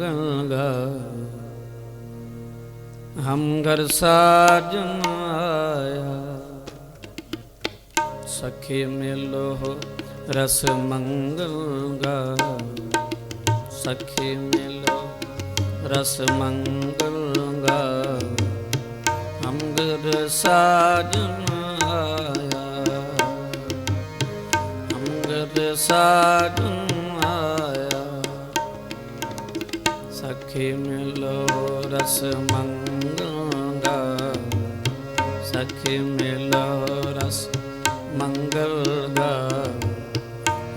मंगल गा। हम घर साजन आया सखी मिलो रस मंगल गा। सखी मिलो रस मंगल गा। हम घर साजन आया हम घर साजन आया सखी मिलो रस मंगल गा। सखी मिलो रस मंगल गा।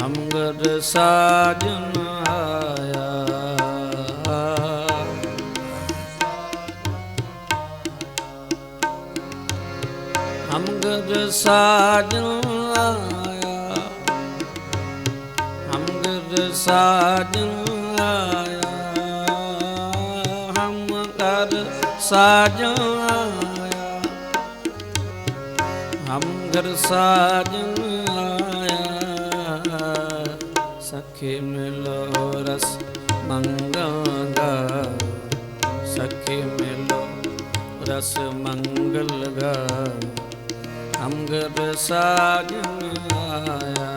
हम घर साजन आया हम घर साजन आया हम घर साजन आया हम घर साजन आया हम घर साजन आया सखी मिलो रस मंगल गा। सखी मिलो रस मंगल गा। हम घर साजन आया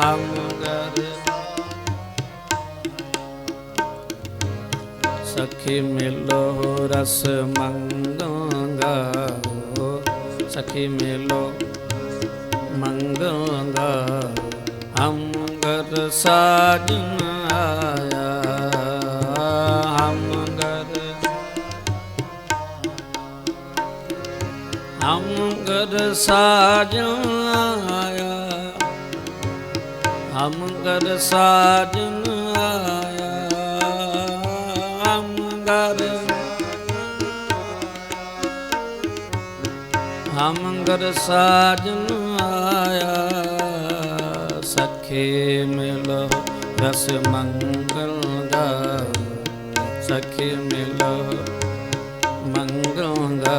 हम घर सखी मिलो रस मंगल गा। सखी मिलो मंगल गा। हम घर साजन आया हम घर साजन आया हम घर साजन आया हम घर साजन आया सखी मिलो रस मंगल गा। सखी मिलो मंगल गा।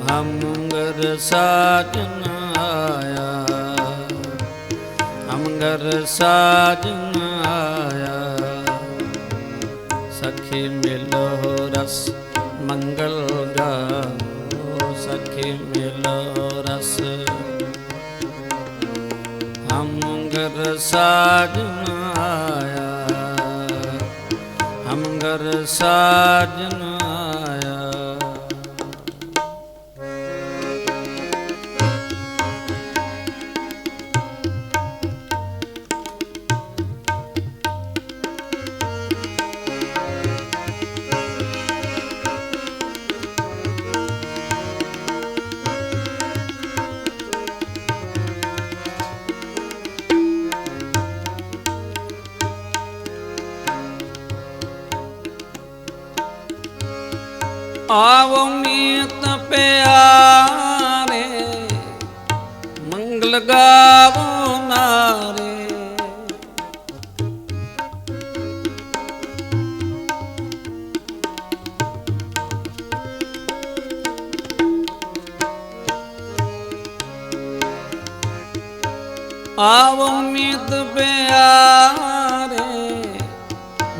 हम घर साजन आया हम घर साजन आया सखी मिलो रस मंगल गा। सखी मिलो रस हम घर साजन आया हम घर साजन आया आओ मीत प्यारे मंगल गावो नारे। आओ मीत प्यारे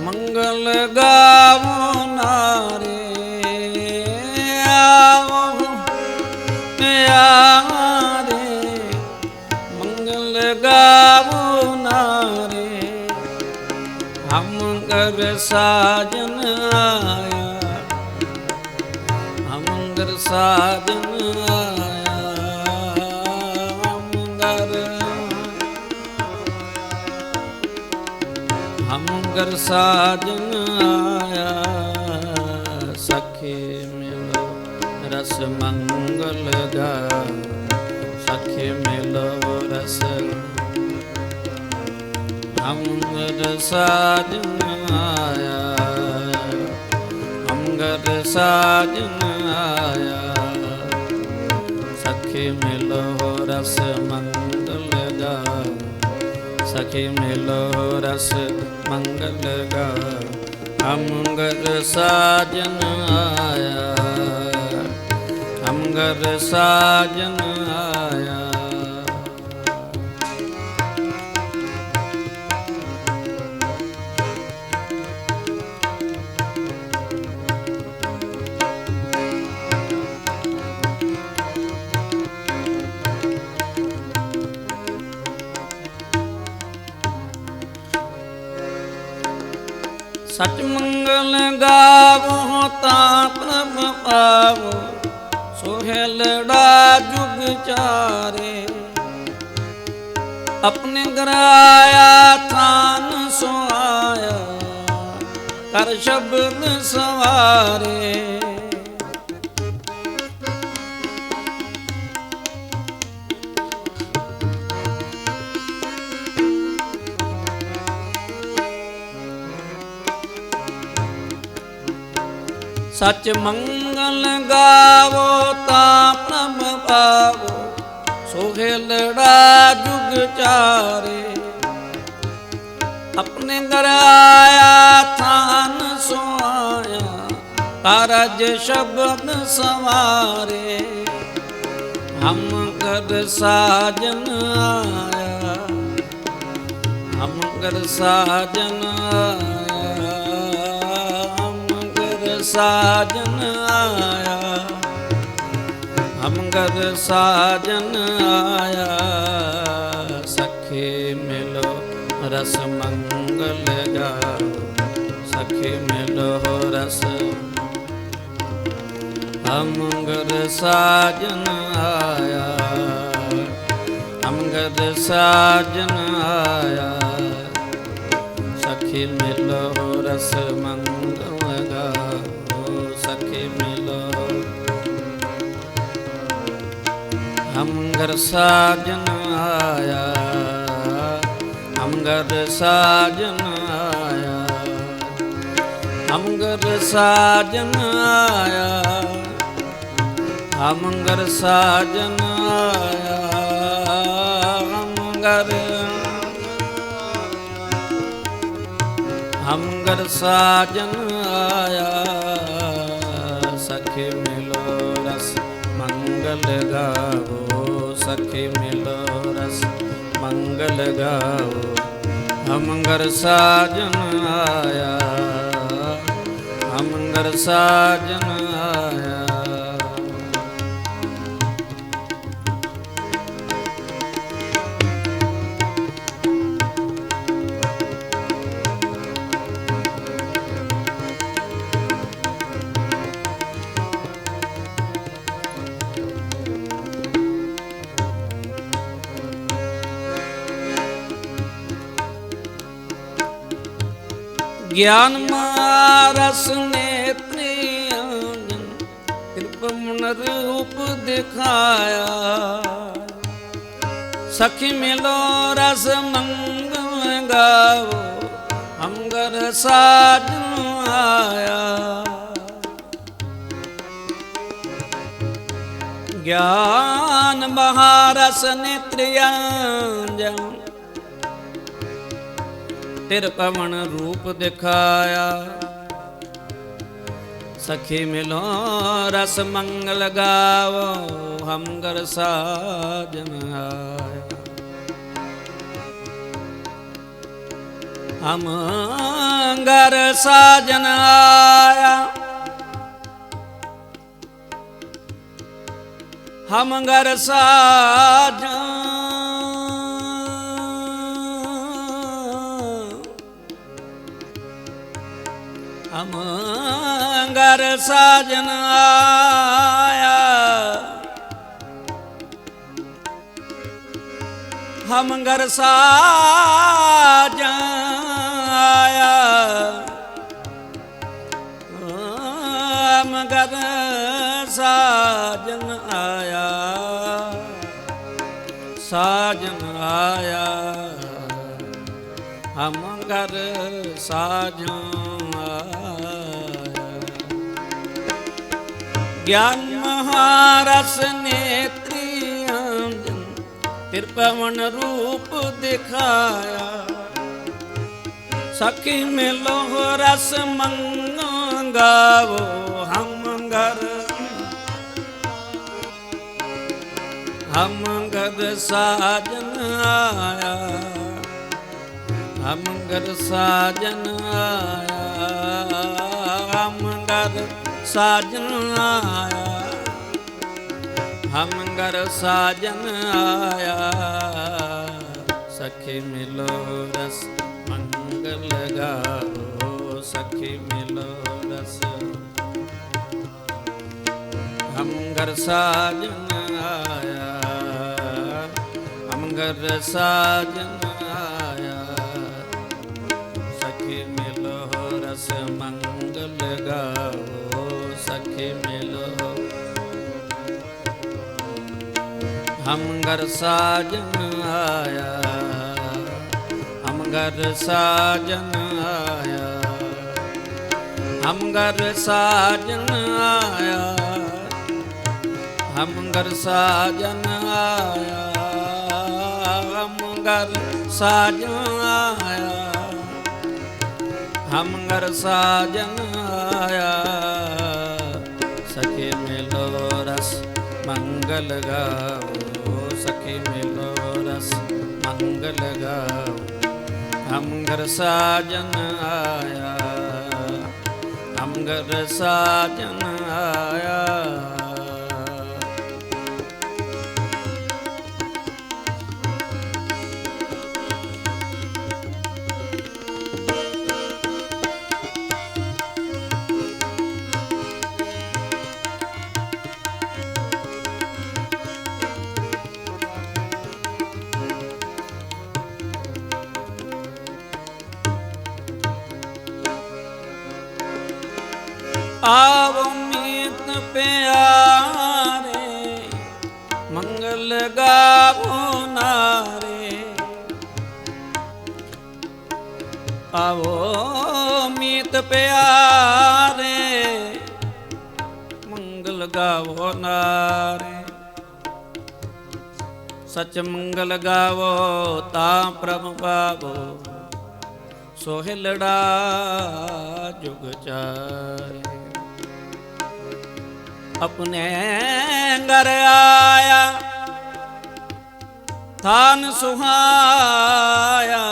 मंगल गावो नारे। प्यारे मंगल गावो नारे। हम घर साजन आया हम घर साजन आया हम घर साजन आया सखी मिलो रस मंगल गा। सखी मिलो रस हम घर साजन आया हम घर साजन आया सखी मिलो रस मंगल गा। सखी मिलो रस मंगल गा। हम घर साजन आया हम घर साजन आया सच मंगल गावो तां प्रभ पावो, सोहेलड़ा जुग चारे। अपने घर आया थान सो आया, कर शब्द सवारे। सच मंगल गावो तां प्रभ पावो, सोहेलड़ा जुग चारे। अपने घर आया थान सो आया, कारज शब्द सवारे। हम घर साजन आया, हम घर साजन आया, साजन आया, हम घर साजन आया। सखी मिलो रस मंगल गाओ, सखी मिलो रस। हम घर साजन आया, हम घर साजन आया। सखी मिलो रस मंगल गाओ, सखी मिलो। हम घर साजन आया, हम घर साजन आया, हम घर साजन आया, हम घर साजन आया, हम घर साजन आया। सखी मिलो रस मंगल गाओ, सखी मिलो रस मंगल गाओ। हम घर साजन आया, हम घर साजन आया। ज्ञान मारस नेत्री आंजन, कृपमन रूप दिखाया। सखी मिलो रस मंगल गाओ, हम घर साजन आया। ज्ञान महारस नेत्री आंजन, तिर पवन रूप दिखाया। सखी मिलो रस मंगल गावो, हम घर साजन आया। हम घर साजन आया, हम घर साजन। हम घर साजन आया, हम घर साजन आया, हम घर साजन आया, साजन आया, हम घर साजन। ज्ञान महारस नेत्री आंजन, तिरपवन रूप दिखाया। सखी मिलो रस मंगल गावो, हम घर साजन आया, हम घर साजन आया, हम घर साजन आया, हम घर साजन आया। सखी मिलो रस मंगल गाओ, सखी मिलो रस। हम घर साजन आया, हम घर साजन आया, सखी मिलो रस मंगल गाओ, सखी मिलो। हम घर साजन आया, हम घर साजन आया, हम घर साजन आया, हम घर साजन आया, हम घर साजन आया, हम घर साजन आया, सखी मिलो रस मंगल गाओ, सखी मिलो रस मंगल गाओ। हम घर साजन आया, हम घर साजन आया। आवो मीत प्यारे, मंगल गावो नारे। आवो मीत प्यारे, मंगल गावो नारे। सच मंगल गावो ता प्रभु पावो, सोहिलड़ा जुग चारे। अपने घर आया थान सुहाया,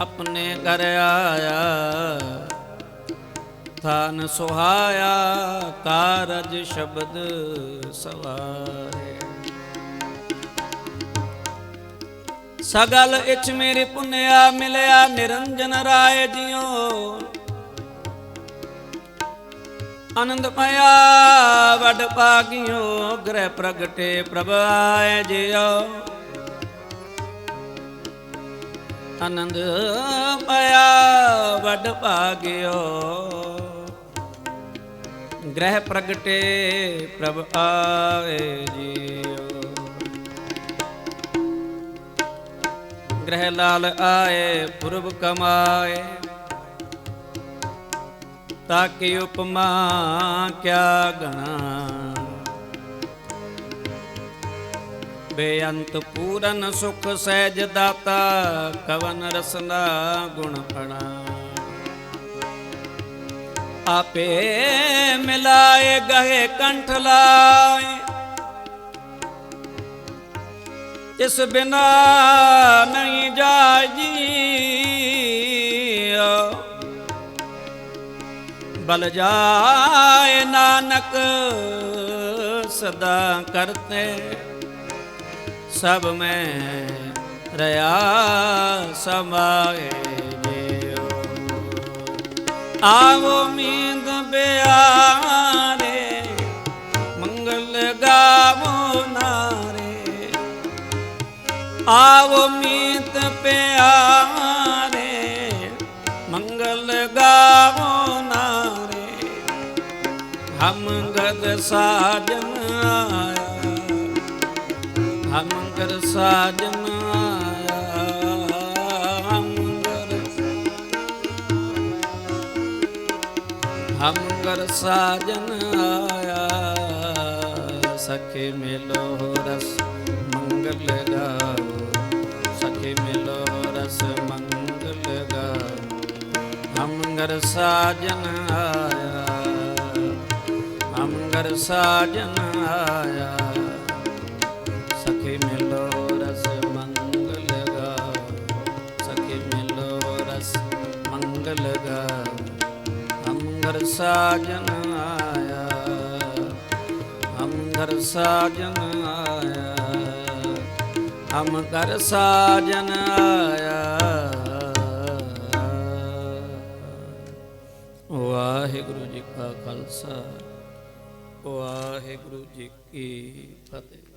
अपने घर आया थान सुहाया, कारज शब्द सवारे। सगल इच मेरी पुन्या मिलया, निरंजन राय जियो। आनंद पाया वड पागियो, गृह प्रगटे प्रभ आए जियो। आनंद पाया वड पागियो, गृह प्रगटे प्रभ आए जियो। गृह लाल आए पूर्व कमाए, ताकि उपमा क्या गणा। बेअंत पूरन सुख सहज दाता, कवन रसना गुण फणा। आपे मिलाए गहे कंठ लाए, इस बिना नहीं जाय जी। बल जाए नानक सदा करते, सब में रया समाए जियो। आवो मींद ब्यारे, मंगल गावो नारे। आवो मीत प्यारे, मंगल गावो नारे। हम घर साजन आया, हम घर साजन आया, हम घर साजन आया। सखी मिलो रस मंगल गाओ, सखी मिलो रस मंगल गाओ। हम घर साजन आया, हम घर साजन आया। सखी मिलो रस मंगल गाओ, सखी मिलो रस मंगल गाओ। हम घर साजन आया, हम घर साजन आया, ਹਮ ਘਰ ਸਾਜਨ ਆਇਆ। ਵਾਹਿਗੁਰੂ ਜੀ ਕਾ ਖਾਲਸਾ, ਵਾਹਿਗੁਰੂ ਜੀ ਕੀ ਫਤਿਹ।